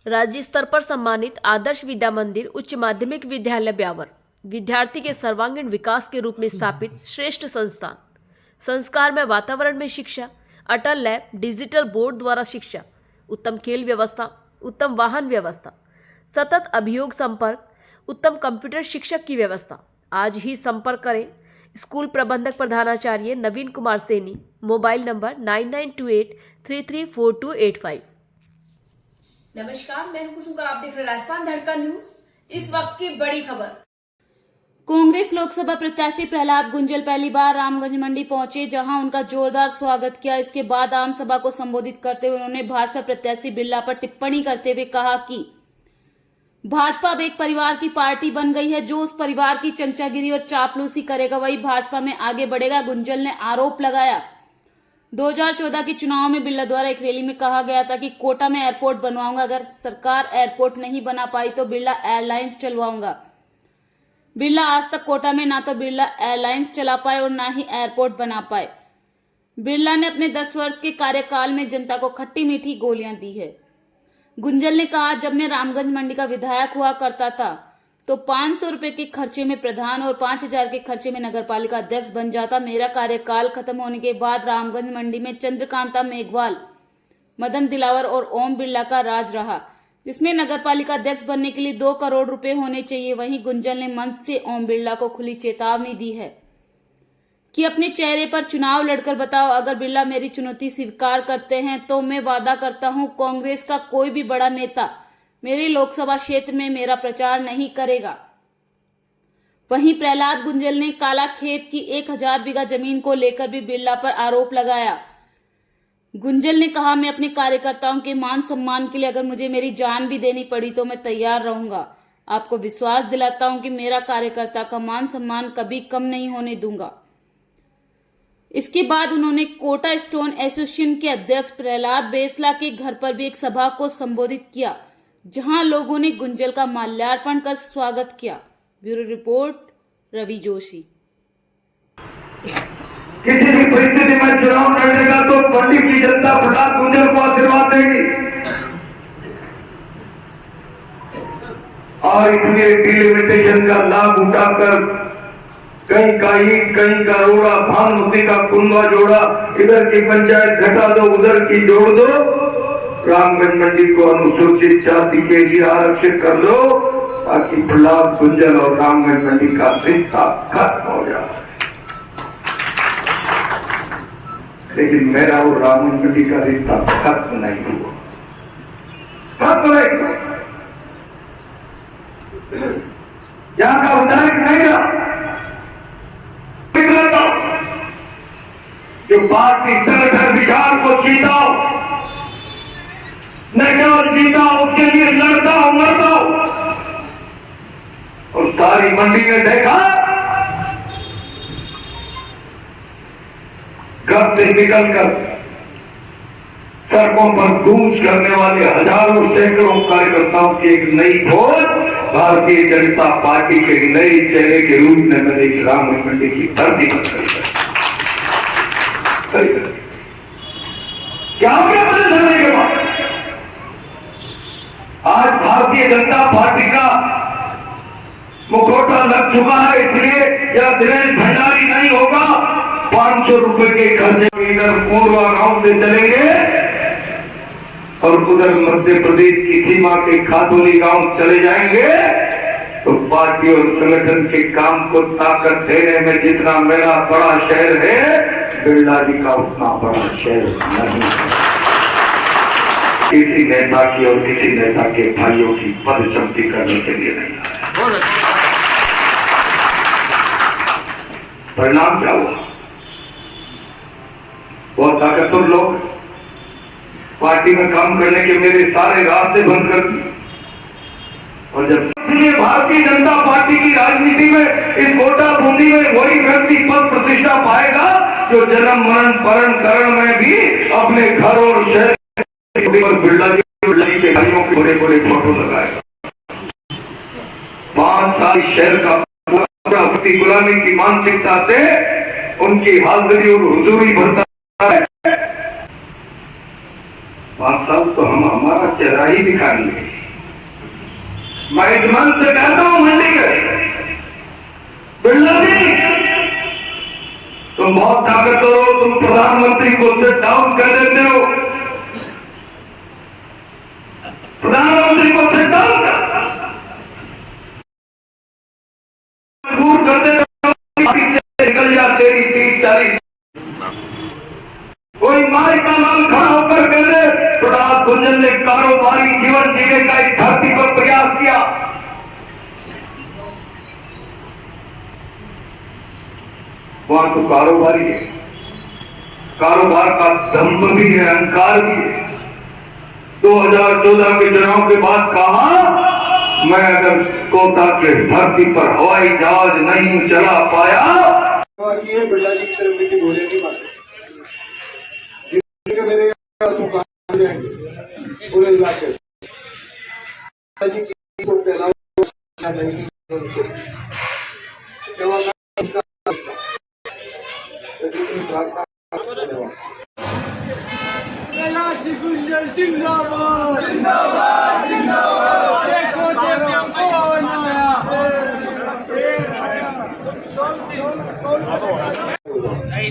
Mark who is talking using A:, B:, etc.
A: राज्य स्तर पर सम्मानित आदर्श विद्या मंदिर उच्च माध्यमिक विद्यालय ब्यावर विद्यार्थी के सर्वांगीण विकास के रूप में स्थापित श्रेष्ठ संस्थान। संस्कार में वातावरण में शिक्षा, अटल लैब, डिजिटल बोर्ड द्वारा शिक्षा, उत्तम खेल व्यवस्था, उत्तम वाहन व्यवस्था, सतत अभियोग संपर्क, उत्तम कंप्यूटर शिक्षक की व्यवस्था। आज ही संपर्क करें स्कूल प्रबंधक प्रधानाचार्य नवीन कुमार सैनी, मोबाइल नंबर 9928334285।
B: नमस्कार, मैं हूं कुसुम, आप देख रहे हैं राजस्थान धड़कन न्यूज। इस वक्त की बड़ी खबर।
C: कांग्रेस लोकसभा प्रत्याशी प्रहलाद गुंजल पहली बार रामगंज मंडी पहुंचे, जहां उनका जोरदार स्वागत किया। इसके बाद आम सभा को संबोधित करते हुए उन्होंने भाजपा प्रत्याशी बिरला पर टिप्पणी करते हुए कहा कि भाजपा अब एक परिवार की पार्टी बन गई है। जो उस परिवार की चमचागिरी और चापलूसी करेगा वही भाजपा में आगे बढ़ेगा। गुंजल ने आरोप लगाया 2014 के चुनाव में बिरला द्वारा एक रैली में कहा गया था कि कोटा में एयरपोर्ट बनवाऊंगा, अगर सरकार एयरपोर्ट नहीं बना पाई तो बिरला एयरलाइंस चलवाऊंगा। बिरला आज तक कोटा में ना तो बिरला एयरलाइंस चला पाए और ना ही एयरपोर्ट बना पाए। बिरला ने अपने 10 वर्ष के कार्यकाल में जनता को खट्टी मीठी गोलियां दी है। गुंजल ने कहा, जब मैं रामगंज मंडी का विधायक हुआ करता था तो 500 रुपए के खर्चे में प्रधान और 5000 के खर्चे में नगरपालिका अध्यक्ष बन जाता। मेरा कार्यकाल खत्म होने के बाद रामगंज मंडी में चंद्रकांता मेघवाल, मदन दिलावर और ओम बिरला का राज रहा, जिसमें नगरपालिका अध्यक्ष बनने के लिए 2 करोड़ रुपए होने चाहिए। वहीं गुंजल ने मंच से ओम बिरला को खुली चेतावनी दी है कि अपने चेहरे पर चुनाव लड़कर बताओ। अगर बिरला मेरी चुनौती स्वीकार करते हैं तो मैं वादा करता हूं कांग्रेस का कोई भी बड़ा नेता मेरे लोकसभा क्षेत्र में मेरा प्रचार नहीं करेगा। वहीं प्रहलाद गुंजल ने काला खेत की 1000 बीघा जमीन को लेकर भी बिरला पर आरोप लगाया। गुंजल ने कहा, मैं अपने कार्यकर्ताओं के मान सम्मान के लिए अगर मुझे मेरी जान भी देनी पड़ी तो मैं तैयार रहूंगा। आपको विश्वास दिलाता हूं कि मेरा कार्यकर्ता का मान सम्मान कभी कम नहीं होने दूंगा। इसके बाद उन्होंने कोटा स्टोन एसोसिएशन के अध्यक्ष प्रहलाद बेसला के घर पर भी एक सभा को संबोधित किया, जहां लोगों ने गुंजल का माल्यार्पण कर स्वागत किया। Bureau report, Ravi Joshi.
D: किसी भी परिस्थिति में चुनाव लड़ेगा तो मंडी की जनता प्रहलाद गुंजल को आशीर्वाद देगी और इसलिए डिलिमिटेशन का लाभ उठाकर कहीं का ईंट, कहीं का रोड़ा, भानुमती का कुंबा जोड़ा, इधर की पंचायत घटा दो, उधर की जोड़ दो, रामगंज मंडी को अनुसूचित जाति के लिए आरक्षित कर दो ताकि प्रहलाद गुंजल और रामगंज मंडी का रिश्ता खत्म हो जाए। लेकिन मेरा और रामगंज मंडी का रिश्ता खत्म नहीं हुआ, खत्म नहीं हुआ। यहां का विधायक नहीं रहा जो पार्टी संगठन विचार को जीता हो, न केवल जीता उसके लिए लड़ता हो, मरता हो। और सारी मंडी ने देखा घर से निकलकर सड़कों पर कूच करने वाले हजारों सैकड़ों कार्यकर्ताओं की एक नई फौज भारतीय जनता पार्टी के नए चेहरे के रूप में मैंने इस रामगंज मंडी की धरती पर क्या हो गया बदल होने के बाद? आज भारतीय जनता पार्टी का मुखौटा लग चुका है, इसलिए यह दिनेश भंडारी नहीं होगा। 500 रुपए के खर्चे इधर कोरवा गांव से चलेंगे और उधर मध्य प्रदेश की सीमा के खातोली गांव चले जाएंगे तो पार्टी और संगठन के काम को ताकत देने में जितना मेरा बड़ा शहर है, बिरला जी का उतना बड़ा शहर नहीं। किसी नेता की और किसी नेता के भाइयों की पदचमती करने के लिए नहीं आया। परिणाम क्या हुआ? बहुत ताकतवर लोग पार्टी में काम करने के मेरे सारे रास्ते बंद कर दिए। और जब इसलिए भारतीय जनता पार्टी की राजनीति में इस कोटा बूंदी में वही व्यक्ति पद प्रतिष्ठा पाएगा जो जन्म मरण परण करण में भी अपने घर और शहर बिरला जी के भाइयों के बड़े बड़े फोटो लगाएगा। 5 साल शहर का गुलामी की मानसिकता से उनकी हाजिरी और हुजूरी भरता है। 5 साल तो हम हमारा चेहरा ही दिखाएंगे। मैं इस मन से कहता हूं मंडी के बिरला जी, तुम बहुत ताकतवर हो, तुम प्रधानमंत्री को सिट डाउन कर देते हो, प्रधानमंत्री को सिट डाउन मजबूर कर देते हो, निकल जा तेरी 30-40 कोई माई का लाल खड़ा होकर कह दे प्रहलाद गुंजन ने कारोबारी जीवन जीने का इस धरती पर प्रयास किया। वहां तो कारोबारी है, कारोबार का दम्भ भी है, अहंकार भी है। 2014 के चुनाव के बाद कहा, मैं अगर कोटा के धरती पर हवाई जहाज नहीं चला पाया,
E: बिरला जी की तरफ से बोले की बात मेरे पूरे इलाके को पहला सेवा
F: नहीं